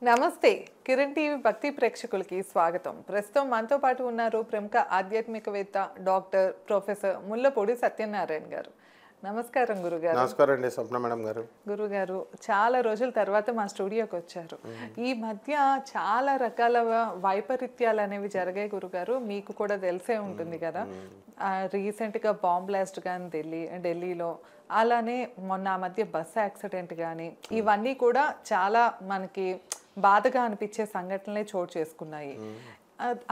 నమస్తే కిరణ్ టీవీ భక్తి ప్రేక్షకులకి స్వాగతం. ప్రస్తుతం మనతో పాటు ఉన్నారు ప్రముఖ ఆధ్యాత్మికవేత్త డాక్టర్ ప్రొఫెసర్ ముల్లపూడి సత్యనారాయణ గారు. నమస్కారం గురుగారు. నమస్కారం అండి స్వప్న మేడం గారు. గురుగారు చాలా రోజుల తర్వాత మా స్టూడియోకి వచ్చారు. ఈ మధ్య చాలా రకాల వైపరీత్యాలు అనేవి జరిగాయి గురుగారు, మీకు కూడా తెలిసే ఉంటుంది కదా. రీసెంట్గా బాంబ్ బ్లాస్ట్ కానీ ఢిల్లీలో, అలానే మొన్న ఆ మధ్య బస్ యాక్సిడెంట్ కానీ, ఇవన్నీ కూడా చాలా మనకి బాధగా అనిపించే సంఘటనలే చోటు చేసుకున్నాయి.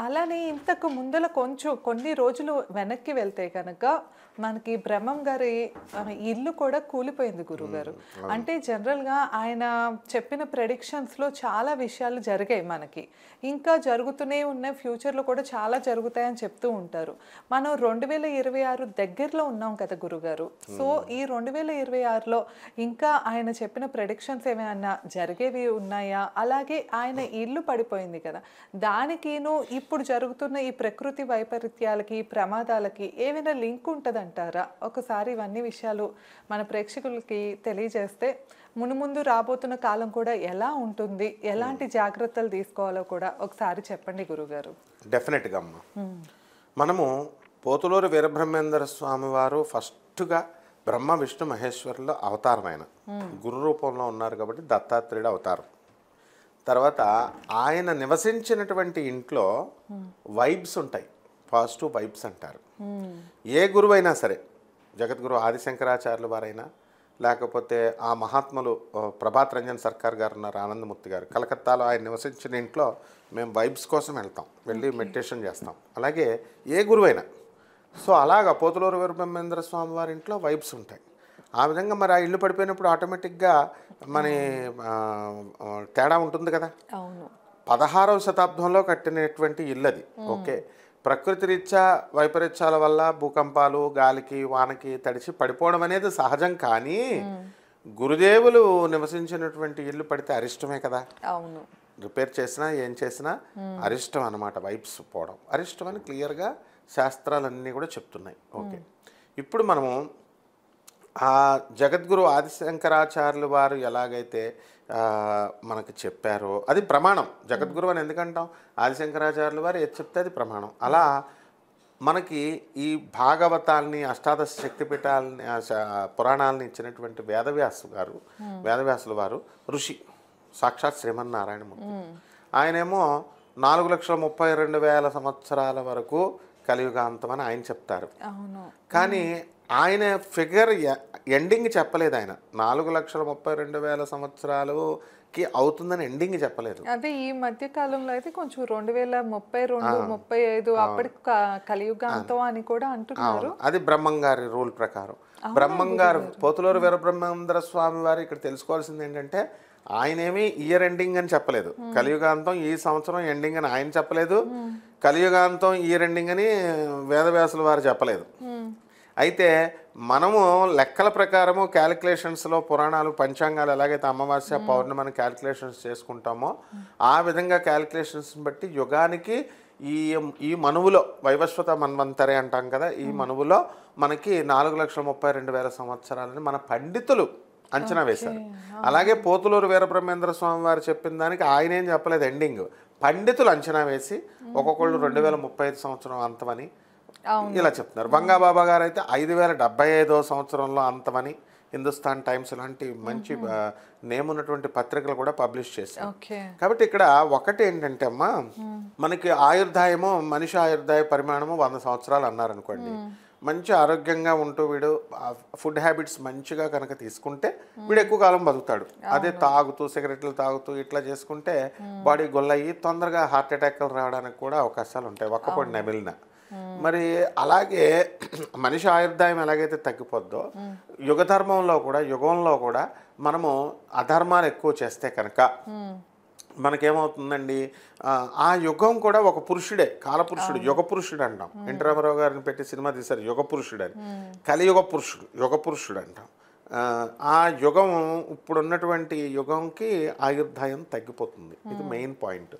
అలానే ఇంతకు ముందల కొన్ని రోజులు వెనక్కి వెళ్తే కనుక మనకి బ్రహ్మం గారి ఇల్లు కూడా కూలిపోయింది గురుగారు. అంటే జనరల్గా ఆయన చెప్పిన ప్రెడిక్షన్స్లో చాలా విషయాలు జరిగాయి, మనకి ఇంకా జరుగుతూనే ఉన్నాయి, ఫ్యూచర్లో కూడా చాలా జరుగుతాయని చెప్తూ ఉంటారు. మనం 2026 దగ్గరలో ఉన్నాం కదా గురుగారు. సో ఈ 2026లో ఇంకా ఆయన చెప్పిన ప్రెడిక్షన్స్ ఏమైనా జరిగేవి ఉన్నాయా? అలాగే ఆయన ఇల్లు పడిపోయింది కదా, దానికిను ఇప్పుడు జరుగుతున్న ఈ ప్రకృతి వైపరీత్యాలకి, ప్రమాదాలకి ఏమైనా లింక్ ఉంటుందంటారా? ఒకసారి ఇవన్నీ విషయాలు మన ప్రేక్షకులకి తెలియజేస్తే ముందు రాబోతున్న కాలం కూడా ఎలా ఉంటుంది, ఎలాంటి జాగ్రత్తలు తీసుకోవాలో కూడా ఒకసారి చెప్పండి గురుగారు. డెఫినెట్గా అమ్మ, మనము పోతులూరు వీరబ్రహ్మేంద్ర స్వామి వారు ఫస్ట్గా బ్రహ్మ విష్ణు మహేశ్వరుల అవతారమైన గురు రూపంలో ఉన్నారు కాబట్టి దత్తాత్రేయుడు అవతారం. తర్వాత ఆయన నివసించినటువంటి ఇంట్లో వైబ్స్ ఉంటాయి, పాజిటివ్ వైబ్స్ అంటారు. ఏ గురువైనా సరే, జగద్గురు ఆదిశంకరాచార్యుల వారైనా, లేకపోతే ఆ మహాత్ములు ప్రభాత్ రంజన్ సర్కార్ గారు ఉన్నారు, ఆనందమూర్తి గారు, కలకత్తాలో ఆయన నివసించిన ఇంట్లో మేము వైబ్స్ కోసం వెళ్ళి మెడిటేషన్ చేస్తాం. అలాగే ఏ గురువైనా. సో అలాగా పోతులూరు వీరబ్రహ్మేంద్ర స్వామి వారి ఇంట్లో వైబ్స్ ఉంటాయి. ఆ విధంగా మరి ఆ ఇల్లు పడిపోయినప్పుడు ఆటోమేటిక్గా మన తేడా ఉంటుంది కదా. 16వ శతాబ్దంలో కట్టినటువంటి ఇల్లు అది. ఓకే, ప్రకృతి రీత్యా వైపరీత్యాల వల్ల భూకంపాలు, గాలికి వానకి తడిచి పడిపోవడం అనేది సహజం. కానీ గురుదేవులు నివసించినటువంటి ఇల్లు పడితే అరిష్టమే కదా. రిపేర్ చేసినా ఏం చేసినా అరిష్టం అన్నమాట. వైబ్స్ పోవడం అరిష్టం అని క్లియర్గా శాస్త్రాలన్నీ కూడా చెప్తున్నాయి. ఓకే, ఇప్పుడు మనము ఆ జగద్గురు ఆదిశంకరాచార్యులు వారు ఎలాగైతే మనకు చెప్పారో అది ప్రమాణం. జగద్గురు అని ఎందుకంటాం? ఆదిశంకరాచార్యులు వారు ఏది చెప్తే అది ప్రమాణం. అలా మనకి ఈ భాగవతాల్ని, అష్టాదశ శక్తిపీఠాలని, పురాణాలని ఇచ్చినటువంటి వేదవ్యాసులు వారు ఋషి, సాక్షాత్ శ్రీమన్నారాయణమూర్తి. ఆయనేమో 4,32,000 సంవత్సరాల వరకు కలియుగాంతం అని ఆయన చెప్తారు. కానీ ఆయన ఫిగర్ ఎండింగ్ చెప్పలేదు. ఆయన 4,32,000 సంవత్సరాలకి అవుతుందని ఎండింగ్ చెప్పలేదు. అదే ఈ మధ్య కాలంలో అయితే కొంచెం 2032-35 అప్పటికి కలియుగాంతం అని కూడా అంటున్నారు. అది బ్రహ్మంగారి రూల్ ప్రకారం. బ్రహ్మంగారు పోతులూరు వీరబ్రహ్మేంద్ర స్వామి వారు ఇక్కడ తెలుసుకోవాల్సింది ఏంటంటే, ఆయనేమి ఇయర్ ఎండింగ్ అని చెప్పలేదు. కలియుగాంతం ఈ సంవత్సరం ఎండింగ్ అని ఆయన చెప్పలేదు. కలియుగాంతం ఇయర్ ఎండింగ్ అని వేదవ్యాసుల వారు చెప్పలేదు. అయితే మనము లెక్కల ప్రకారము క్యాలిక్యులేషన్స్లో పురాణాలు, పంచాంగాలు ఎలాగైతే అమావాస్య పౌర్ణమిని క్యాలిక్యులేషన్స్ చేసుకుంటామో ఆ విధంగా క్యాలిక్యులేషన్స్ బట్టి యుగానికి ఈ మనువులో వైవస్వత మన్వంతరే అంటాం కదా, ఈ మనువులో మనకి 4,32,000 సంవత్సరాలని మన పండితులు అంచనా వేశారు. అలాగే పోతులూరు వీరబ్రహ్మేంద్ర స్వామి వారు చెప్పిన దానికి ఆయన ఏం చెప్పలేదు ఎండింగ్, పండితులు అంచనా వేసి ఒక్కొక్కళ్ళు 2035 సంవత్సరం అంతమని ఇలా చెప్తున్నారు. బంగాబాబా గారు అయితే 5075వ సంవత్సరంలో అంతమని హిందుస్థాన్ టైమ్స్ లాంటి మంచి నేమ్ ఉన్నటువంటి పత్రికలు కూడా పబ్లిష్ చేశారు. కాబట్టి ఇక్కడ ఒకటి ఏంటంటే అమ్మా, మనకి ఆయుర్దాయము, మనిషి ఆయుర్దాయ పరిమాణము 100 సంవత్సరాలు అన్నారనుకోండి. మంచి ఆరోగ్యంగా ఉంటూ వీడు ఫుడ్ హ్యాబిట్స్ మంచిగా కనుక తీసుకుంటే వీడు ఎక్కువ కాలం బతుకుతాడు. అదే తాగుతూ, సిగరెట్లు తాగుతూ ఇట్లా చేసుకుంటే బాడీ గొల్లయ్యి తొందరగా హార్ట్ అటాక్లు రావడానికి కూడా అవకాశాలు ఉంటాయి, ఒక్కపొడి నమిలిన. మరి అలాగే మనిషి ఆయుర్దాయం ఎలాగైతే తగ్గిపోద్దో, యుగంలో కూడా మనము అధర్మాలు ఎక్కువ చేస్తే కనుక మనకేమవుతుందండి, ఆ యుగం కూడా ఒక పురుషుడే, కాలపురుషుడు, యుగ పురుషుడు అంటాం. ఎన్టీ రామారావు గారిని పెట్టి సినిమా తీశారు యుగ పురుషుడు అని. కలియుగ పురుషుడు అంటాం. ఆ యుగం, ఇప్పుడున్నటువంటి యుగంకి ఆయుర్దాయం తగ్గిపోతుంది. ఇది మెయిన్ పాయింట్.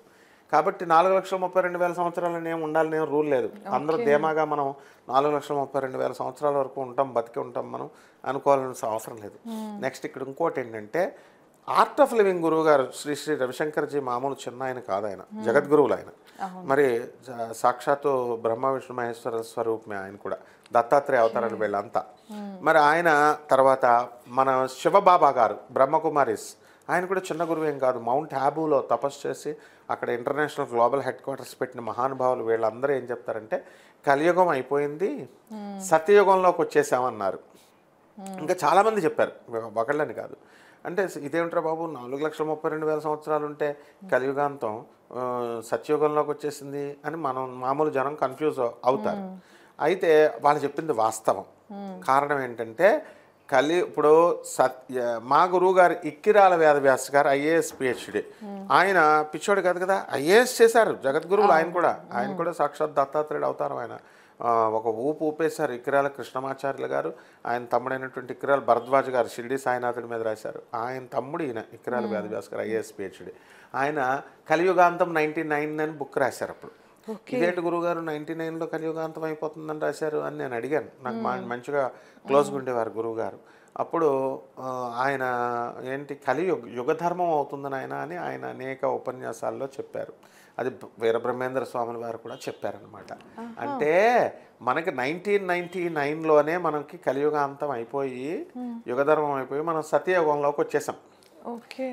కాబట్టి 4,32,000 సంవత్సరాలని ఏమి ఉండాలని ఏం రూల్ లేదు. అందరూ ధీమాగా మనం 4,32,000 సంవత్సరాల వరకు బతికి ఉంటాం మనం అనుకోవాల్సిన అవసరం లేదు. నెక్స్ట్ ఇక్కడ ఇంకోటి ఏంటంటే, ఆర్ట్ ఆఫ్ లివింగ్ గురువు గారు శ్రీ శ్రీ రవిశంకర్జీ మామూలు చిన్న ఆయన కాదు, ఆయన జగద్గురువులు ఆయన. మరి సాక్షాత్తు బ్రహ్మ విష్ణు మహేశ్వర స్వరూపమే ఆయన కూడా, దత్తాత్రేయ అవతారాలు వీళ్ళంతా. మరి ఆయన తర్వాత మన శివబాబా గారు బ్రహ్మకుమారిస్, ఆయన కూడా చిన్న గురువు ఏం కాదు. మౌంట్ హ్యాబూలో తపస్సు చేసి అక్కడ ఇంటర్నేషనల్ గ్లోబల్ హెడ్ క్వార్టర్స్ పెట్టిన మహానుభావులు వీళ్ళందరూ ఏం చెప్తారంటే కలియుగం అయిపోయింది, సత్యయుగంలోకి వచ్చేసామన్నారు. ఇంకా చాలామంది చెప్పారు, ఒకళ్ళని కాదు. అంటే ఇదేమిట్రా బాబు, 4,32,000 సంవత్సరాలు ఉంటే కలియుగాంతం సత్యయుగంలోకి వచ్చేసింది అని మనం మామూలు జనం కన్ఫ్యూజ్ అవుతారు. అయితే వాళ్ళు చెప్పింది వాస్తవం. కారణం ఏంటంటే ఇప్పుడు మా గురువు గారు ఇక్కిరాల వేదవ్యాస గారు ఐఏఎస్ పిహెచ్డి, ఆయన పిచ్చోడు కాదు కదా, ఐఏఎస్ చేశారు జగద్గురువులు. ఆయన కూడా సాక్షాత్ దత్తాత్రేయుడు అవతారం. ఆయన ఒక ఊపు ఊపేశారు. ఇక్కిరాల కృష్ణమాచార్యులు గారు, ఆయన తమ్ముడైనటువంటి ఇక్కిరాల భరద్వాజ్ గారు షిర్డీ సాయినాథుడి మీద రాశారు. ఆయన తమ్ముడు ఈయన ఇక్కిరాల వేదవ్యాస గారు ఐఏఎస్ పిహెచ్డి. ఆయన కలియుగాంతం 99 అని బుక్ రాశారు. అప్పుడు ఇదేంటి గురువుగారు 99లో కలియుగాంతం అయిపోతుందని రాశారు అని నేను అడిగాను. నాకు మంచిగా క్లోజ్గా ఉండేవారు గురువుగారు. అప్పుడు ఆయన ఏంటి యుగధర్మం అవుతుందని ఆయన అనేక ఉపన్యాసాల్లో చెప్పారు. అది వీరబ్రహ్మేంద్ర స్వాముల వారు కూడా చెప్పారనమాట. అంటే మనకి 1999లోనే మనకి కలియుగాంతం అయిపోయి యుగధర్మం అయిపోయి మనం సత్యయుగంలోకి వచ్చేసాం.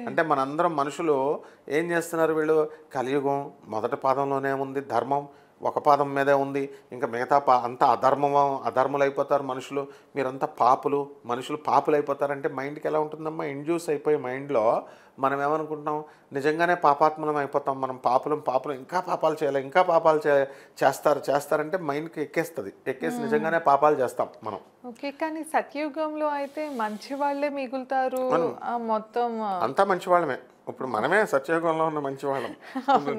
అంటే మనందరం మనుషులు ఏం చేస్తున్నారు, వీళ్ళు కలియుగం మొదటి పాదంలోనే ఉంది, ధర్మం ఒక పాదం మీదే ఉంది, ఇంకా మిగతా అంతా అధర్ములు అయిపోతారు మనుషులు, మీరంతా మనుషులు పాపులు అయిపోతారంటే మైండ్కి ఎలా ఉంటుందమ్మా? ఇండ్యూస్ అయిపోయి మైండ్లో మనం ఏమనుకుంటాం, నిజంగానే పాపాత్మలం అయిపోతాం, మనం పాపులు ఇంకా పాపాలు చేయాలి, ఇంకా పాపాలు చేస్తారంటే మైండ్కి ఎక్కేసి నిజంగానే పాపాలు చేస్తాం మనం. ఓకే, కానీ సత్యయుగంలో అయితే మంచి వాళ్ళే మిగులుతారు, మొత్తం అంతా మంచి వాళ్ళమే. ఇప్పుడు మనమే సత్యయుగంలో ఉన్న మంచి వాళ్ళం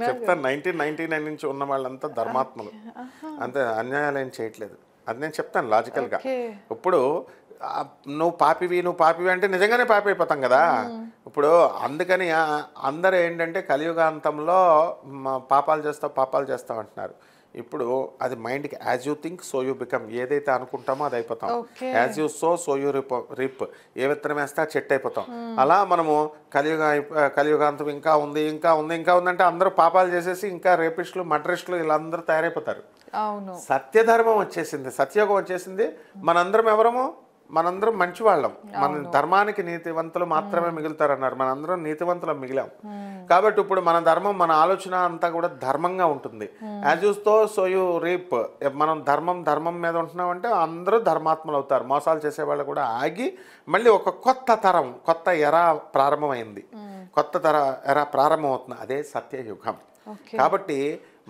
చెప్తాను. 1999 నుంచి ఉన్న వాళ్ళంతా ధర్మాత్మలు, అంతే, అన్యాయాలు ఏం చేయట్లేదు. అది నేను చెప్తాను లాజికల్గా. ఇప్పుడు నువ్వు పాపివి అంటే నిజంగానే పాపి అయిపోతాం కదా. ఇప్పుడు అందుకని అందరూ ఏంటంటే కలియుగాంతంలో పాపాలు చేస్తావు అంటున్నారు. ఇప్పుడు అది మైండ్కి as you think so you become, ఏదైతే అనుకుంటామో అది అయిపోతాం. యాజ్ యూ సో యూ రిప్, ఏ విత్తనం వేస్తే ఆ చెట్టు అయిపోతాం. అలా మనము కలియుగాంతం ఇంకా ఉంది అంటే అందరూ పాపాలు చేసేసి ఇంకా రేపిస్టులు మర్డరిస్టులు వీళ్ళందరూ తయారైపోతారు. సత్యధర్మం వచ్చేసింది, సత్యయోగం వచ్చేసింది. మనందరం మంచి వాళ్ళం, మన ధర్మానికి నీతివంతులు మాత్రమే మిగులుతారన్నారు. మనందరం నీతివంతులం మిగిలాం. కాబట్టి ఇప్పుడు మన ధర్మం, మన ఆలోచన అంతా కూడా ధర్మంగా ఉంటుంది. As you so you reap, మనం ధర్మం మీద ఉంటున్నామంటే అందరూ ధర్మాత్మలు అవుతారు. మోసాలు చేసేవాళ్ళు కూడా ఆగి మళ్ళీ ఒక కొత్త ఎరా ప్రారంభమైంది, ఎరా ప్రారంభం అవుతుంది, అదే సత్యయుగం. కాబట్టి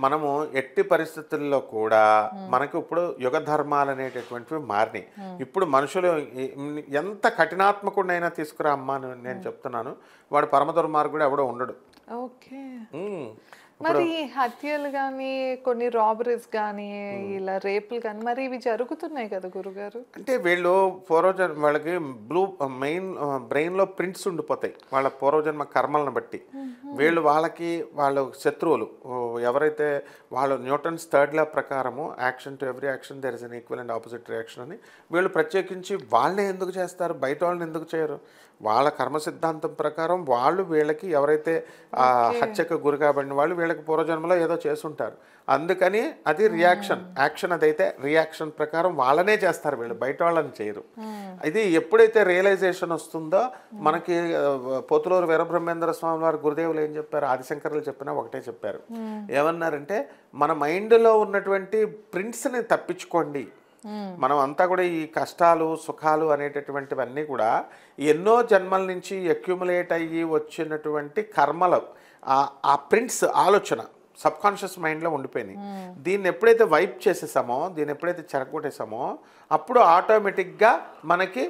మనము ఎట్టి పరిస్థితుల్లో కూడా మనకి ఇప్పుడు యుగ ధర్మాలు అనేటటువంటివి మారినాయి. ఇప్పుడు మనుషులు ఎంత కఠినాత్మకుడైనా తీసుకురా అమ్మా నేను చెప్తున్నాను, వాడు పరమ దుర్మార్గుడు ఎవడో ఉండడు. మరి హత్యలు కానీ కొన్ని రాబరీస్ కానీ ఇలా రేపులు కానీ మరి ఇవి జరుగుతున్నాయి కదా గురుగారు. అంటే వీళ్ళు వాళ్ళకి మెయిన్ బ్రెయిన్లో ప్రింట్స్ ఉండిపోతాయి వాళ్ళ పూర్వజన్మ కర్మలను బట్టి. వాళ్ళ శత్రువులు ఎవరైతే వాళ్ళు న్యూటన్స్ థర్డ్ లా ప్రకారము action to every action there is an equal and opposite reaction అని వీళ్ళు ప్రత్యేకించి వాళ్ళనే ఎందుకు చేస్తారు, బయట వాళ్ళని ఎందుకు చేయరు? వాళ్ళ కర్మ సిద్ధాంతం ప్రకారం వాళ్ళు వీళ్ళకి ఎవరైతే హత్యకు గురి కాబడిన వాళ్ళు వీళ్ళకి పూర్వజన్మలో ఏదో చేస్తుంటారు. అందుకని అది యాక్షన్ అదైతే రియాక్షన్ ప్రకారం వాళ్ళనే చేస్తారు, వీళ్ళు బయట వాళ్ళని చేయరు. ఇది ఎప్పుడైతే రియలైజేషన్ వస్తుందో మనకి పోతులూరు వీరబ్రహ్మేంద్ర స్వామి వారు గురుదేవులు ఏం చెప్పారు, ఆదిశంకరులు చెప్పినా ఒకటే చెప్పారు. ఏమన్నారంటే మన మైండ్లో ఉన్నటువంటి ప్రింట్స్ని తప్పించుకోండి. మనం అంతా కూడా ఈ కష్టాలు సుఖాలు అనేటటువంటివన్నీ కూడా ఎన్నో జన్మల నుంచి అక్యుములేట్ అయ్యి వచ్చినటువంటి కర్మలు, ఆ ప్రింట్స్ ఆలోచన సబ్కాన్షియస్ మైండ్లో ఉండిపోయినాయి. దీన్ని ఎప్పుడైతే వైప్ చేసేసామో, దీన్ని ఎప్పుడైతే చెరగొట్టేసామో అప్పుడు ఆటోమేటిక్గా మనకి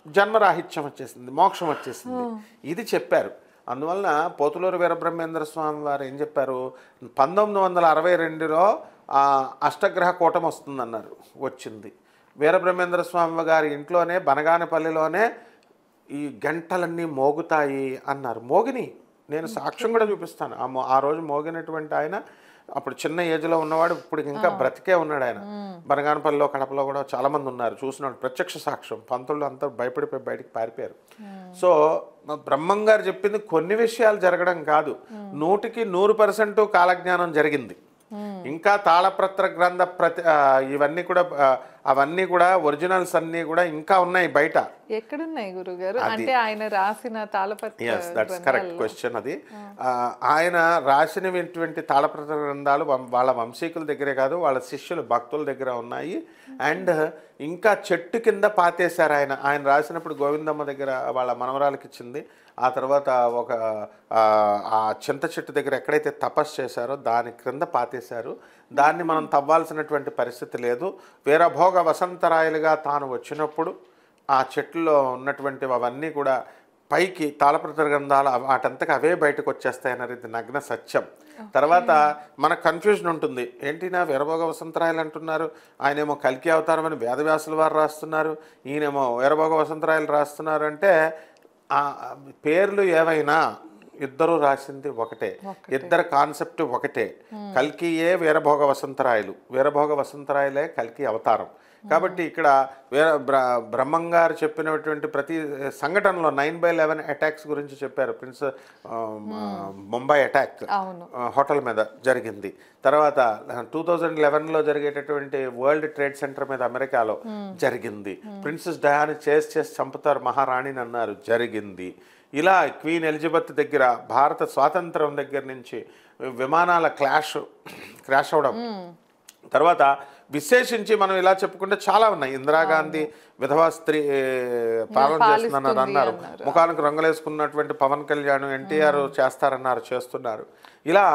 జన్మరాహిత్యం వచ్చేసింది, మోక్షం వచ్చేసింది. ఇది చెప్పారు. అందువలన పోతులూరు వీరబ్రహ్మేంద్ర స్వామి వారు ఏం చెప్పారు, 1962లో అష్టగ్రహ కూటమి వస్తుందన్నారు. వచ్చింది. వీరబ్రహ్మేంద్ర స్వామి గారి ఇంట్లోనే బనగానపల్లిలోనే ఈ గంటలన్నీ మోగుతాయి అన్నారు. మోగిని నేను సాక్ష్యం కూడా చూపిస్తాను. ఆ రోజు మోగినటువంటి ఆయన అప్పుడు చిన్న ఏజ్లో ఉన్నవాడు ఇప్పుడు ఇంకా బ్రతికే ఉన్నాడు ఆయన. బనగానపల్లిలో కడపలో కూడా చాలామంది ఉన్నారు, చూసినాడు, ప్రత్యక్ష సాక్ష్యం. పంతులు అంతా భయపడిపోయి బయటికి పారిపోయారు. సో బ్రహ్మంగారు చెప్పింది కొన్ని విషయాలు జరగడం కాదు, 100% కాలజ్ఞానం జరిగింది. ఇంకా తాళపత్ర గ్రంథ ఇవన్నీ కూడా అవన్నీ కూడా ఒరిజినల్స్ అన్నీ కూడా ఇంకా ఉన్నాయి బయట. ఎక్కడున్నాయి గురుగారు? అంటే ఆయన రాసిన తాళపత్ర దట్స్ కరెక్ట్ క్వశ్చన్. అది ఆయన రాసినటువంటి తాళపత్ర గ్రంథాలు వాళ్ళ వంశీకుల దగ్గరే కాదు, వాళ్ళ శిష్యులు భక్తుల దగ్గర ఉన్నాయి. అండ్ ఇంకా చెట్టు కింద పాతేశారు. ఆయన రాసినప్పుడు గోవిందమ్మ దగ్గర వాళ్ళ మనవరాలకి ఇచ్చింది. ఆ తర్వాత ఒక ఆ చింత చెట్టు దగ్గర ఎక్కడైతే తపస్సు చేశారో దాని క్రింద పాతేశారు. దాన్ని మనం తవ్వాల్సినటువంటి పరిస్థితి లేదు. వీరభోగ వసంతరాయలుగా తాను వచ్చినప్పుడు ఆ చెట్టులో ఉన్నటువంటి అవన్నీ కూడా పైకి తాళపత్ర గ్రంథాలు వాటంతకు అవే బయటకు వచ్చేస్తాయి అన్నారు. ఇది నగ్న సత్యం. తర్వాత మనకు కన్ఫ్యూజన్ ఉంటుంది, ఏంటి నా వీరభోగ వసంతరాయలు అంటున్నారు, ఆయనేమో కల్కి అవతారం అని వేదవ్యాసుల వారు రాస్తున్నారు, ఈయనేమో వీరభోగ వసంతరాయలు రాస్తున్నారు. అంటే ఆ పేర్లు ఏవైనా ఇద్దరు రాసింది ఒకటే, ఇద్దరు కాన్సెప్ట్ ఒకటే. కల్కియే వీరభోగ వసంతరాయలు, వీరభోగ వసంతరాయలే కల్కి అవతారం. కాబట్టి ఇక్కడ బ్రహ్మంగారు చెప్పినటువంటి ప్రతి సంఘటనలో 9/11 అటాక్స్ గురించి చెప్పారు. ప్రిన్స్ ముంబై అటాక్ హోటల్ మీద జరిగింది. తర్వాత 2011లో జరిగేటటువంటి వరల్డ్ ట్రేడ్ సెంటర్ మీద అమెరికాలో జరిగింది. ప్రిన్సెస్ డయానా చేసి చంపుతారు మహారాణిని అన్నారు, జరిగింది. ఇలా క్వీన్ ఎలిజబెత్ దగ్గర భారత స్వాతంత్రం దగ్గర నుంచి విమానాల క్రాష్ అవడం. తర్వాత విశేషించి మనం ఇలా చెప్పుకుంటే చాలా ఉన్నాయి. ఇందిరాగాంధీ విధవా స్త్రీ పాలన చేస్తుందని అన్నారు, ముఖానికి రంగులేసుకున్నటువంటి పవన్ కళ్యాణ్ ఎన్టీఆర్ చేస్తారన్నారు, చేస్తున్నారు. ఇలా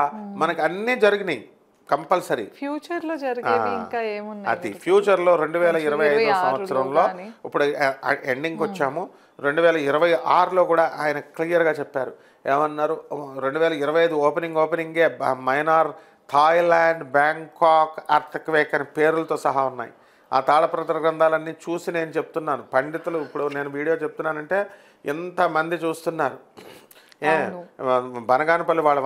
మనకి అన్నీ జరిగినాయి కంపల్సరీ. ఫ్యూచర్ లో జరిగేది ఇంకా ఏమున్నాయి? అది ఫ్యూచర్లో 2025 సంవత్సరంలో ఇప్పుడు ఎండింగ్కి వచ్చాము. 2026లో కూడా ఆయన క్లియర్గా చెప్పారు. ఏమన్నారు? 2025 ఓపెనింగే మైనార్, థాయిలాండ్, బ్యాంకాక్ ఎర్త్క్వేక్ అని పేర్లతో సహా ఉన్నాయి. ఆ తాళపత్ర గ్రంథాలన్నీ చూసి నేను చెప్తున్నాను. పండితులు ఇప్పుడు నేను వీడియో చెప్తున్నానంటే ఎంతమంది చూస్తున్నారు. బనగానపల్లి వాళ్ళ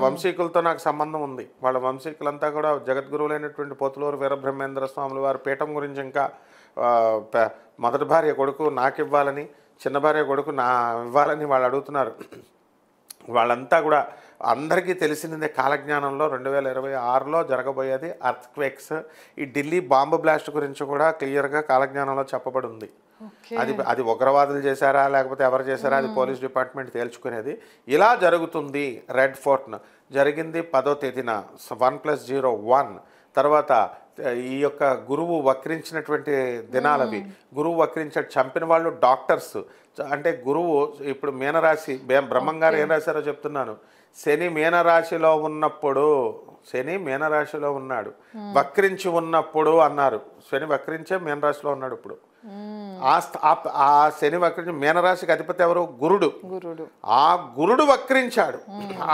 వంశీకులతో నాకు సంబంధం ఉంది. వాళ్ళ వంశీకులంతా కూడా జగద్గురువులైనటువంటి పోతులూరు వీరబ్రహ్మేంద్ర స్వాముల వారి పీఠం గురించి ఇంకా మొదటి భార్య కొడుకు నాకు ఇవ్వాలని, చిన్న భార్య కొడుకు నా ఇవ్వాలని వాళ్ళు అడుగుతున్నారు. వాళ్ళంతా కూడా అందరికీ తెలిసిందే కాలజ్ఞానంలో 2026లో జరగబోయేది ఎర్త్క్వేక్స్. ఈ ఢిల్లీ బాంబు బ్లాస్ట్ గురించి కూడా క్లియర్గా కాలజ్ఞానంలో చెప్పబడి ఉంది. అది ఉగ్రవాదులు చేశారా లేకపోతే ఎవరు చేశారా అది పోలీస్ డిపార్ట్మెంట్ తేల్చుకునేది. ఇలా జరుగుతుంది. రెడ్ ఫోర్ట్ను జరిగింది 10వ తేదీన 1+01. తర్వాత ఈ యొక్క గురువు వక్రించినటువంటి దినాలవి. గురువు వక్రించాడు, చంపిన వాళ్ళు డాక్టర్స్. అంటే గురువు ఇప్పుడు మీనరాశి, బ్రహ్మంగారు ఏం రాశారో చెప్తున్నాను. శని మీనరాశిలో ఉన్నాడు, వక్రించి ఉన్నప్పుడు అన్నారు. శని వక్రించే మీనరాశిలో ఉన్నాడు. ఇప్పుడు ఆ శని వక్రించి, మీనరాశికి అధిపతి ఎవరు? గురుడు. ఆ గురుడు వక్రించాడు.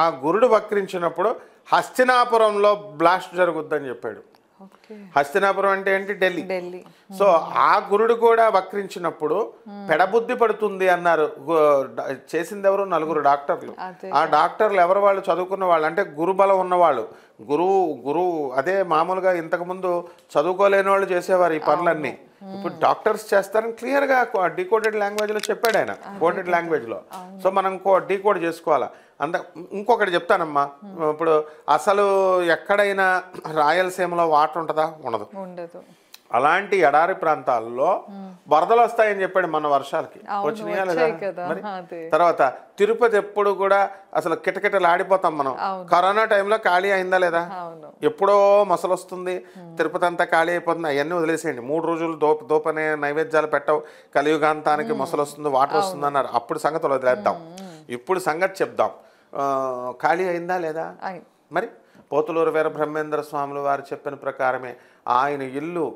ఆ గురుడు వక్రించినప్పుడు హస్తినాపురంలో బ్లాస్ట్ జరుగుద్దని చెప్పాడు. హస్తినాపురం అంటే ఏంటి? ఢిల్లీ. సో ఆ గురుడు కూడా వక్రించినప్పుడు పెడబుద్ధి పడుతుంది అన్నారు. చేసింది ఎవరు? 9 డాక్టర్లు. ఆ డాక్టర్లు ఎవరు? వాళ్ళు చదువుకున్న వాళ్ళు, అంటే గురుబలం ఉన్నవాళ్ళు. గురువు అదే మామూలుగా ఇంతకుముందు చదువుకోలేని వాళ్ళు చేసేవారు ఈ పనులన్నీ. ఇప్పుడు డాక్టర్స్ చేస్తారని క్లియర్గా డీకోడెడ్ లాంగ్వేజ్లో చెప్పాడు ఆయన, కోడెడ్ లాంగ్వేజ్లో. సో మనం డీకోడ్ చేసుకోవాలా. ఇంకొకటి చెప్తానమ్మా. ఇప్పుడు అసలు ఎక్కడైనా రాయలసీమలో వాటర్ ఉంటుందా? ఉండదు. అలాంటి ఎడారి ప్రాంతాల్లో వరదలు వస్తాయని చెప్పాడు మన వర్షాలకి. వచ్చినాయా లేదా? మరి తర్వాత తిరుపతి ఎప్పుడు కూడా అసలు కిటకిటలాడిపోతాం మనం. కరోనా టైంలో ఖాళీ అయిందా లేదా? ఎప్పుడో మొసలు వస్తుంది, తిరుపతి అంతా ఖాళీ అయిపోతుంది. అవన్నీ వదిలేసేయండి. 3 రోజులు దోపనే నైవేద్యాలు పెట్టవు, కలియుగాంతానికి మొసలు వస్తుంది, వాటర్ వస్తుంది అన్నారు. అప్పుడు సంగతులు వదిలేద్దాం, ఇప్పుడు సంగతి చెప్దాం. ఖాళీ అయిందా లేదా? మరి పోతులూరు వీరబ్రహ్మేంద్ర స్వాములు వారు చెప్పిన ప్రకారమే ఆయన ఇల్లు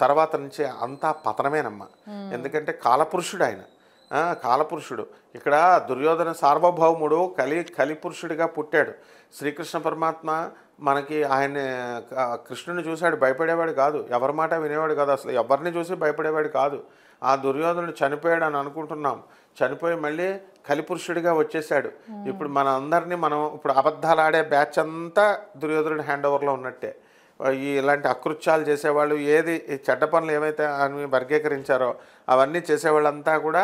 తర్వాత నుంచి అంతా పతనమేనమ్మా. ఎందుకంటే కాలపురుషుడు ఆయన, కాలపురుషుడు. ఇక్కడ దుర్యోధన సార్వభౌముడు కలిపురుషుడిగా పుట్టాడు. శ్రీకృష్ణ పరమాత్మ మనకి ఆయన కృష్ణుని చూశాడు, భయపడేవాడు కాదు, ఎవరి మాట వినేవాడు కాదు, అసలు ఎవరిని చూసి భయపడేవాడు కాదు. ఆ దుర్యోధనుడు చనిపోయాడు అని అనుకుంటున్నాం, చనిపోయి మళ్ళీ కలిపురుషుడిగా వచ్చేసాడు. ఇప్పుడు మన అందరినీ మనం ఇప్పుడు అబద్ధాలు ఆడే బ్యాచ్ అంతా దుర్యోధనుడి హ్యాండ్ ఓవర్లో ఉన్నట్టే. ఇలాంటి అకృత్యాలు చేసేవాళ్ళు, ఏది చెడ్డ పనులు ఏవైతే అని వర్గీకరించారో అవన్నీ చేసేవాళ్ళంతా కూడా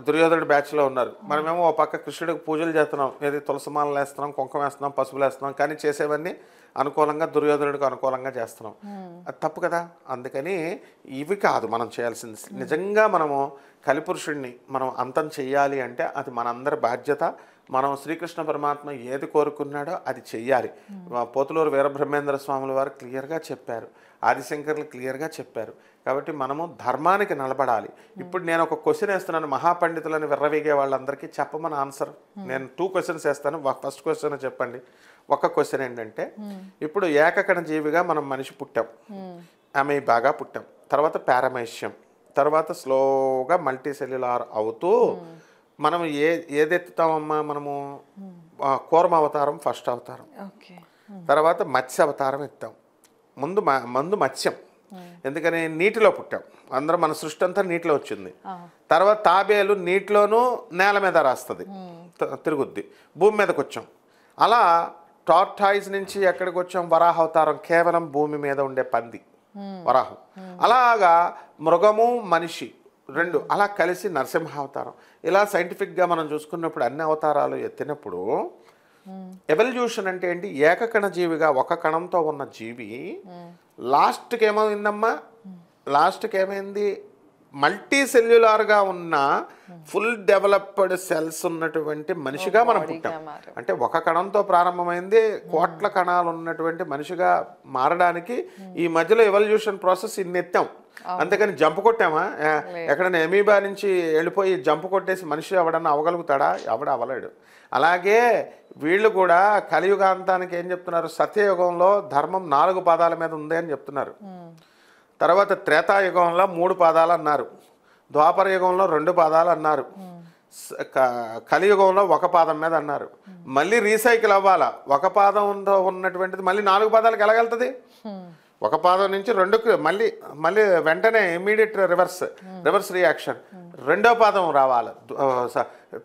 దుర్యోధనుడి బ్యాచ్లో ఉన్నారు. మనమేమో ఓ పక్క కృష్ణుడికి పూజలు చేస్తున్నాం, ఏది తులసిమాలలు వేస్తున్నాం, కుంకుమ వేస్తున్నాం, పసుపులు వేస్తున్నాం, కానీ చేసేవన్నీ అనుకూలంగా దుర్యోధనుడికి అనుకూలంగా చేస్తున్నాం. అది తప్పు కదా. అందుకని ఇవి కాదు మనం చేయాల్సింది. నిజంగా మనము కలిపురుషుడిని మనం అంతం చెయ్యాలి అంటే అది మనందరి బాధ్యత. మనం శ్రీకృష్ణ పరమాత్మ ఏది కోరుకున్నాడో అది చెయ్యాలి. పోతులూరు వీరబ్రహ్మేంద్ర స్వాముల వారు క్లియర్గా చెప్పారు, ఆదిశంకర్లు క్లియర్గా చెప్పారు. కాబట్టి మనము ధర్మానికి నిలబడాలి. ఇప్పుడు నేను ఒక క్వశ్చన్ వేస్తున్నాను, మహాపండితులను విర్రవీగే వాళ్ళందరికీ చెప్పమని ఆన్సర్. నేను 2 క్వశ్చన్స్ వేస్తాను. ఫస్ట్ క్వశ్చన్ చెప్పండి. ఒక క్వశ్చన్ ఏంటంటే, ఇప్పుడు ఏకకణ జీవిగా మనం మనిషి పుట్టాం, అమీబాగా పుట్టాం, తర్వాత పారమైష్యం, తర్వాత స్లోగా మల్టీ సెల్యులార్ అవుతూ మనం ఏదెత్తుతామమ్మా, మనము కూర్మ అవతారం ఫస్ట్ అవతారం, తర్వాత మత్స్య అవతారం ఎత్తాం. ముందు మత్స్యం, ఎందుకని నీటిలో పుట్టాం, అందరం మన సృష్టి అంతా నీటిలో వచ్చింది. తర్వాత తాబేలు నీటిలోనూ నేల మీద రాస్తుంది, తిరుగుద్ది, భూమి మీదకి వచ్చాం. అలా టార్టాయిస్ నుంచి ఎక్కడికి వచ్చాం, వరాహ అవతారం, కేవలం భూమి మీద ఉండే పంది వరాహం. అలాగా మృగము మనిషి రెండు అలా కలిసి నరసింహ అవతారం. ఇలా సైంటిఫిక్గా మనం చూసుకున్నప్పుడు అన్ని అవతారాలు ఎత్తినప్పుడు ఎవల్యూషన్ అంటే ఏంటి, ఏకకణ జీవిగా ఒక కణంతో ఉన్న జీవి లాస్ట్కి ఏమైందమ్మా, లాస్ట్కి ఏమైంది, మల్టీ సెల్యులార్గా ఉన్న ఫుల్ డెవలప్డ్ సెల్స్ ఉన్నటువంటి మనిషిగా మనం పుట్టాం. అంటే ఒక కణంతో ప్రారంభమైంది, కోట్ల కణాలు ఉన్నటువంటి మనిషిగా మారడానికి ఈ మధ్యలో ఎవల్యూషన్ ప్రాసెస్ ఇన్ని ఎత్తాం. అంతేకాని జంప్ కొట్టామా, ఎక్కడైనా ఎమీబా నుంచి వెళ్ళిపోయి జంప్ కొట్టేసి మనిషి ఎవడన్నా అవ్వగలుగుతాడా, అవ్వలేడు. అలాగే వీళ్ళు కూడా కలియుగాంతానికి ఏం చెప్తున్నారు, సత్యయుగంలో ధర్మం 4 పాదాల మీద ఉంది అని చెప్తున్నారు. తర్వాత త్రేతాయుగంలో 3 పాదాలు అన్నారు, ద్వాపర యుగంలో 2 పాదాలు అన్నారు, కలియుగంలో 1 పాదం మీద అన్నారు. మళ్ళీ రీసైకిల్ అవ్వాలా, 1 పాదంతో ఉన్నటువంటిది మళ్ళీ 4 పాదాలకు ఎలాగెళ్తుంది, 1 పాదం నుంచి 2కి మళ్ళీ వెంటనే ఇమ్మీడియట్ రివర్స్ రియాక్షన్, 2వ పాదం రావాలి.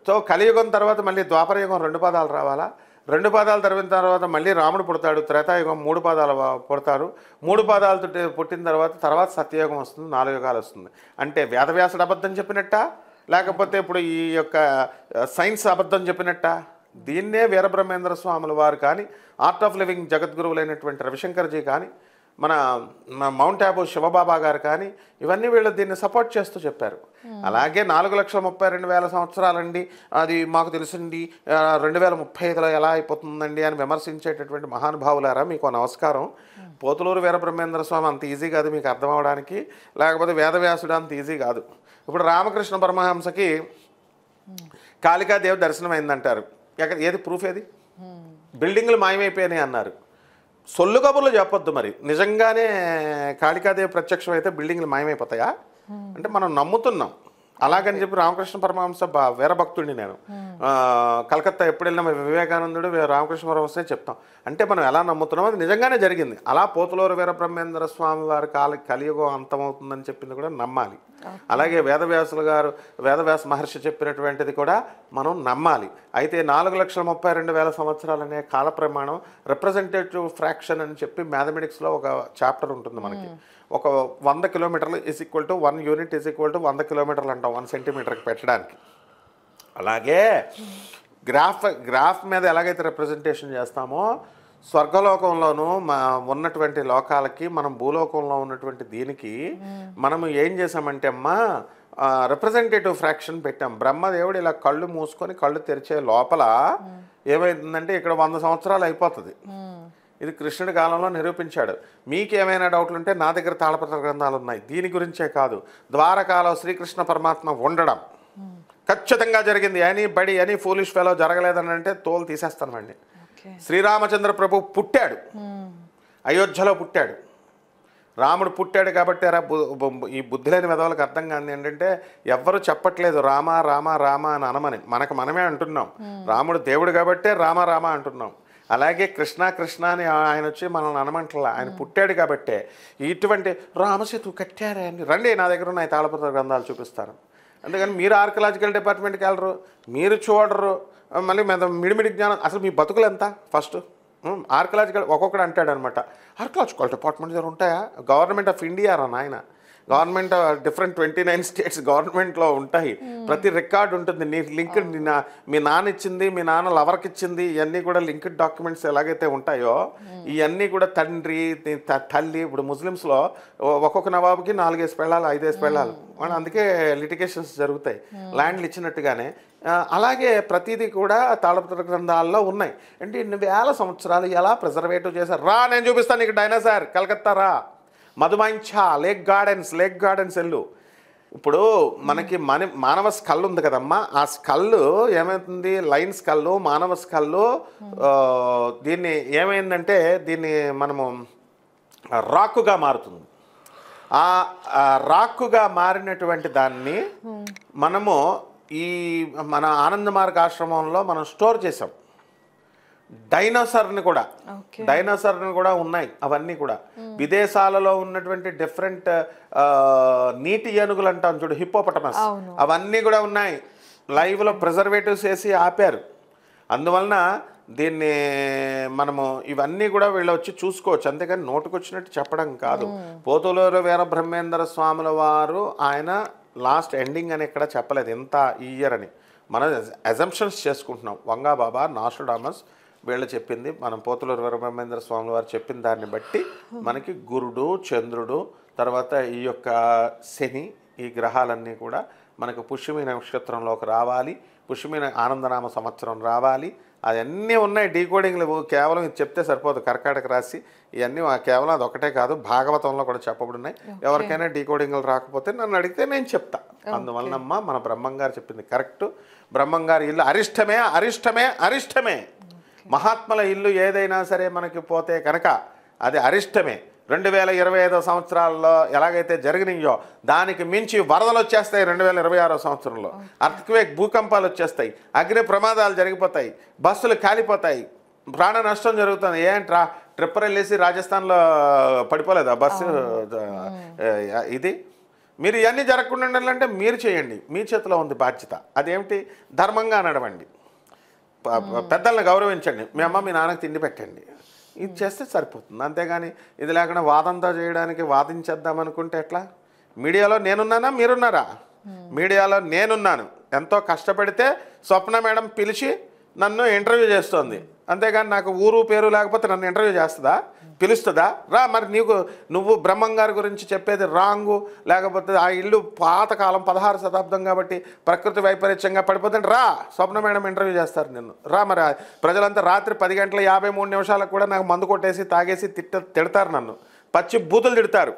సో కలియుగం తర్వాత మళ్ళీ ద్వాపర యుగం 2 పాదాలు రావాలా, 2 పాదాలు తరిగిన తర్వాత మళ్ళీ రాముడు పుడతాడు, త్రేతాయుగం 3 పాదాలు పుడతారు, 3 పాదాలు పుట్టిన తర్వాత సత్యయుగం వస్తుంది, 4 యుగాలు వస్తుంది. అంటే వేదవ్యాసుడు అబద్ధం చెప్పినట్ట, లేకపోతే ఇప్పుడు ఈ యొక్క సైన్స్ అబద్ధం చెప్పినట్ట? దీన్నే వీరబ్రహ్మేంద్ర స్వాముల వారు కానీ, ఆర్ట్ ఆఫ్ లివింగ్ జగద్గురువులైనటువంటి రవిశంకర్జీ కానీ, మన మౌంట్ ఆబు శివబాబా గారు కానీ, ఇవన్నీ వీళ్ళు దీన్ని సపోర్ట్ చేస్తూ చెప్పారు. అలాగే 4,32,000 సంవత్సరాలండి, అది మాకు తెలిసింది 2035లో ఎలా అయిపోతుందండి అని విమర్శించేటటువంటి మహానుభావులారా, మీకు నమస్కారం. పోతులూరు వీరబ్రహ్మేంద్ర స్వామి అంత ఈజీ కాదు మీకు అర్థం అవడానికి, లేకపోతే వేదవ్యాసుడు అంత ఈజీ కాదు. ఇప్పుడు రామకృష్ణ పరమహంసకి కాళికాదేవి దర్శనం అయిందంటారు, ఏది ప్రూఫ్, ఏది? బిల్డింగ్లు మాయమైపోయినాయి అన్నారు. సొల్లు కబుర్లు చెప్పొద్దు. మరి నిజంగానే కాళికాదేవి ప్రత్యక్షం అయితే బిల్డింగ్లు మాయమైపోతాయా అంటే మనం నమ్ముతున్నాం. అలాగని చెప్పి రామకృష్ణ పరమహంస వీరభక్తుడిని నేను, కలకత్తా ఎప్పుడు వెళ్ళినా వివేకానందుడు రామకృష్ణ పరమహంసే చెప్తాం. అంటే మనం ఎలా నమ్ముతున్నాం, అది నిజంగానే జరిగింది. అలా పోతులూరు వీరబ్రహ్మేంద్ర స్వామి వారి కలియుగం అంతమవుతుందని చెప్పింది కూడా నమ్మాలి. అలాగే వేదవ్యాస మహర్షి చెప్పినటువంటిది కూడా మనం నమ్మాలి. అయితే 4,32,000 సంవత్సరాలు అనే కాల ప్రమాణం రిప్రజెంటేటివ్ ఫ్రాక్షన్ అని చెప్పి మ్యాథమెటిక్స్లో ఒక చాప్టర్ ఉంటుంది మనకి. ఒక 100 కిలోమీటర్లు = 1 యూనిట్ = 100 కిలోమీటర్లు అంటాం 1 సెంటీమీటర్కి పెట్టడానికి. అలాగే గ్రాఫ్ మీద ఎలాగైతే రిప్రజెంటేషన్ చేస్తామో, స్వర్గలోకంలోనూ ఉన్నటువంటి లోకాలకి మనం భూలోకంలో ఉన్నటువంటి దీనికి మనము ఏం చేసామంటే అమ్మా, రిప్రజెంటేటివ్ ఫ్రాక్షన్ పెట్టాం. బ్రహ్మదేవుడు ఇలా కళ్ళు మూసుకొని కళ్ళు తెరిచే లోపల ఏమైందంటే ఇక్కడ 100 సంవత్సరాలు అయిపోతుంది. ఇది కృష్ణుడి కాలంలో నిరూపించాడు. మీకేమైనా డౌట్లు ఉంటే నా దగ్గర తాళపత్ర గ్రంథాలు ఉన్నాయి. దీని గురించే కాదు, ద్వారకాలో శ్రీకృష్ణ పరమాత్మ ఉండడం ఖచ్చితంగా జరిగింది. ఎనీ ఫూలిష్ ఫెలో జరగలేదని అంటే తోలు తీసేస్తానండి. శ్రీరామచంద్ర ప్రభు పుట్టాడు, అయోధ్యలో పుట్టాడు. రాముడు పుట్టాడు కాబట్టి ఈ బుద్ధి లేని వెధవలకు అర్థం కాదు ఏంటంటే, ఎవ్వరు చెప్పట్లేదు రామ రామ రామ అని అనమని, మనమే అంటున్నాం. రాముడు దేవుడు కాబట్టే రామ రామ అంటున్నాం. అలాగే కృష్ణ కృష్ణ అని ఆయన వచ్చి మనల్ని అనమంటలా, ఆయన పుట్టాడు కాబట్టే ఇటువంటి రామసేతు కట్టారే అని. రండి నా దగ్గర ఉన్న తాళపత్ర గ్రంథాలు చూపిస్తాను. అందుకని మీరు ఆర్కియలాజికల్ డిపార్ట్మెంట్కి వెళ్ళరు, మీరు చూడరు, మళ్ళీ మిడిమిడి జ్ఞానం. అసలు మీ బతుకులు ఎంత ఫస్ట్? ఆర్కియలాజికల్ ఒక్కొక్కడు అంటాడు అనమాట, ఆర్కియలాజికల్ డిపార్ట్మెంట్ దగ్గర ఉంటాయా? గవర్నమెంట్ ఆఫ్ ఇండియా రా నాయన, గవర్నమెంట్ డిఫరెంట్ 29 స్టేట్స్ గవర్నమెంట్లో ఉంటాయి. ప్రతి రికార్డు ఉంటుంది. నీ లింక్డ్ మీ నాన్న ఇచ్చింది, మీ నాన్న లవర్కి ఇచ్చింది, ఇవన్నీ కూడా లింక్డ్ డాక్యుమెంట్స్ ఎలాగైతే ఉంటాయో ఇవన్నీ కూడా తండ్రి తల్లి. ఇప్పుడు ముస్లిమ్స్లో ఒక్కొక్క నవాబుకి 4 పెళ్ళాలు 5 పెళ్ళాలు, అందుకే లిటిగేషన్స్ జరుగుతాయి ల్యాండ్లు ఇచ్చినట్టుగానే. అలాగే ప్రతిదీ కూడా తాళపత్ర గ్రంథాల్లో ఉన్నాయి. అంటే ఇన్ని వేల సంవత్సరాలు ఎలా ప్రిజర్వేటివ్ చేశారు. రా నేను చూపిస్తాను నీకు డైనోసార్, కలకత్తా రా, మధుమైంఛా, లేక్ గార్డెన్స్ వెళ్ళు. ఇప్పుడు మనకి మానవ స్కల్ ఉంది కదమ్మా, ఆ స్కల్ ఏమవుతుంది, లైన్ స్కల్, మానవ స్కల్, దీన్ని ఏమైందంటే దీన్ని మనము రాక్కుగా మారుతుంది. ఆ రాక్కుగా మారినటువంటి దాన్ని మనము మన ఆనంద మార్గ ఆశ్రమంలో మనం స్టోర్ చేసాం. డైనోసార్ని కూడా ఉన్నాయి. అవన్నీ కూడా విదేశాలలో ఉన్నటువంటి డిఫరెంట్ నీటి ఏనుగులు అంటాం చూడు, హిప్పోపటమస్, అవన్నీ కూడా ఉన్నాయి. లైవ్లో ప్రిజర్వేటివ్స్ వేసి ఆపారు. అందువలన దీన్ని మనము ఇవన్నీ కూడా వీళ్ళు వచ్చి చూసుకోవచ్చు. అంతేకాని నోటుకొచ్చినట్టు చెప్పడం కాదు. పోతులూరు వీరబ్రహ్మేంద్ర స్వాముల వారు ఆయన లాస్ట్ ఎండింగ్ అని ఇక్కడ చెప్పలేదు ఎంత ఈ ఇయర్ అని. మనం అజంప్షన్స్ చేసుకుంటున్నాం. వంగా బాబా, నాస్ట్రడామస్ వీళ్ళు చెప్పింది, మనం పోతులూరు వీరబ్రహ్మేంద్ర స్వామి వారు చెప్పిన దాన్ని బట్టి మనకి గురుడు, చంద్రుడు, తర్వాత ఈ యొక్క శని, ఈ గ్రహాలన్నీ కూడా మనకు పుష్యమి నక్షత్రంలోకి రావాలి, పుష్యమి ఆనందనామ సంవత్సరం రావాలి. అవన్నీ ఉన్నాయి డీకోడింగ్లు. కేవలం ఇది చెప్తే సరిపోదు. కర్కాటక రాశి ఇవన్నీ కేవలం అదొకటే కాదు, భాగవతంలో కూడా చెప్పబడున్నాయి. ఎవరికైనా డీకోడింగ్లు రాకపోతే నన్ను అడిగితే నేను చెప్తా. అందువలనమ్మా మన బ్రహ్మంగారు చెప్పింది కరెక్ట్. బ్రహ్మంగారి ఇల్లు అరిష్టమే. మహాత్ముల ఇల్లు ఏదైనా సరే మనకి పోతే కనుక అది అరిష్టమే. 2025 సంవత్సరాల్లో ఎలాగైతే జరిగినాయో దానికి మించి వరదలు వచ్చేస్తాయి. 2026 సంవత్సరంలో అర్త్క్వేక్, భూకంపాలు వచ్చేస్తాయి, అగ్ని ప్రమాదాలు జరిగిపోతాయి, బస్సులు కాలిపోతాయి, ప్రాణ నష్టం జరుగుతుంది. ఏంట్రా ట్రిప్పర్ వెళ్ళేసి రాజస్థాన్లో పడిపోలేదా బస్సు? ఇది మీరు ఇవన్నీ జరగకుండా ఉండాలంటే మీరు చేయండి. మీ చేతిలో ఉంది బాధ్యత. అదేమిటి? ధర్మంగా నడవండి, పెద్దల్ని గౌరవించండి, మీ అమ్మ మీ నాన్నకి తిండి పెట్టండి. ఇది చేస్తే సరిపోతుంది. అంతేగాని ఇది లేకుండా వాదంతో చేయడానికి వాదించేద్దాం అనుకుంటే ఎట్లా? మీడియాలో నేనున్నానా, మీరున్నారా? మీడియాలో నేనున్నాను. ఎంతో కష్టపడితే స్వప్న మేడం పిలిచి నన్ను ఇంటర్వ్యూ చేస్తోంది. అంతేగాని నాకు ఊరు పేరు లేకపోతే నన్ను ఇంటర్వ్యూ చేస్తుందా, పిలుస్తుందా? రా, మరి నువ్వు బ్రహ్మంగారి గురించి చెప్పేది రాంగు, లేకపోతే ఆ ఇల్లు పాతకాలం 16వ శతాబ్దం కాబట్టి ప్రకృతి వైపరీత్యంగా పడిపోతుంటే రా, స్వప్న మేడం ఇంటర్వ్యూ చేస్తారు నిన్ను. రా, మరి ప్రజలంతా రాత్రి 10:53 కూడా నాకు మందు కొట్టేసి తాగేసి తిడతారు, నన్ను పచ్చి బూతులు తిడతారు.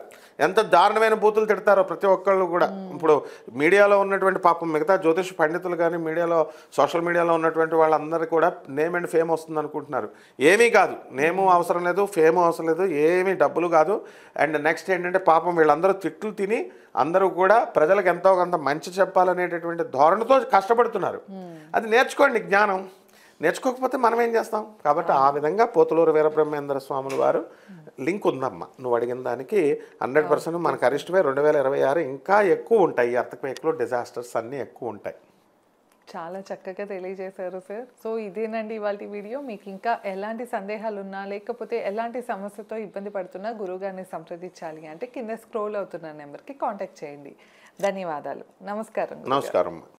ఎంత దారుణమైన బూతులు తిడతారో ప్రతి ఒక్కళ్ళు కూడా. ఇప్పుడు మీడియాలో ఉన్నటువంటి పాపం మిగతా జ్యోతిష పండితులు కానీ మీడియాలో సోషల్ మీడియాలో ఉన్నటువంటి వాళ్ళందరూ కూడా నేమ్ అండ్ ఫేమ్ వస్తుంది అనుకుంటున్నారు. ఏమీ కాదు. నేము అవసరం లేదు, ఫేమ్ అవసరం లేదు, ఏమీ డబ్బులు కాదు. అండ్ నెక్స్ట్ ఏంటంటే పాపం వీళ్ళందరూ తిట్లు తిని అందరూ కూడా ప్రజలకు ఎంతో కొంత మంచి చెప్పాలనేటటువంటి ధోరణితో కష్టపడుతున్నారు. అది నేర్చుకోండి, జ్ఞానం. నేర్చుకోకపోతే మనం ఏం చేస్తాం? కాబట్టి ఆ విధంగా పోతులూరు వీరబ్రహ్మేంద్ర స్వాముల వారు లింక్ ఉందమ్మా. నువ్వు అడిగిన దానికి 100% మనకు అరిష్టమే. 2026 ఇంకా ఎక్కువ ఉంటాయి. ఎర్త్క్వేక్లు, డిజాస్టర్స్ అన్నీ ఎక్కువ ఉంటాయి. చాలా చక్కగా తెలియజేశారు సార్. సో ఇదేనండి ఇవాళ వీడియో. మీకు ఇంకా ఎలాంటి సందేహాలు ఉన్నా లేకపోతే ఎలాంటి సమస్యతో ఇబ్బంది పడుతున్నా గురువుగారిని సంప్రదించాలి అంటే కింద స్క్రోల్ అవుతున్న నెంబర్కి కాంటాక్ట్ చేయండి. ధన్యవాదాలు. నమస్కారం. నమస్కారం.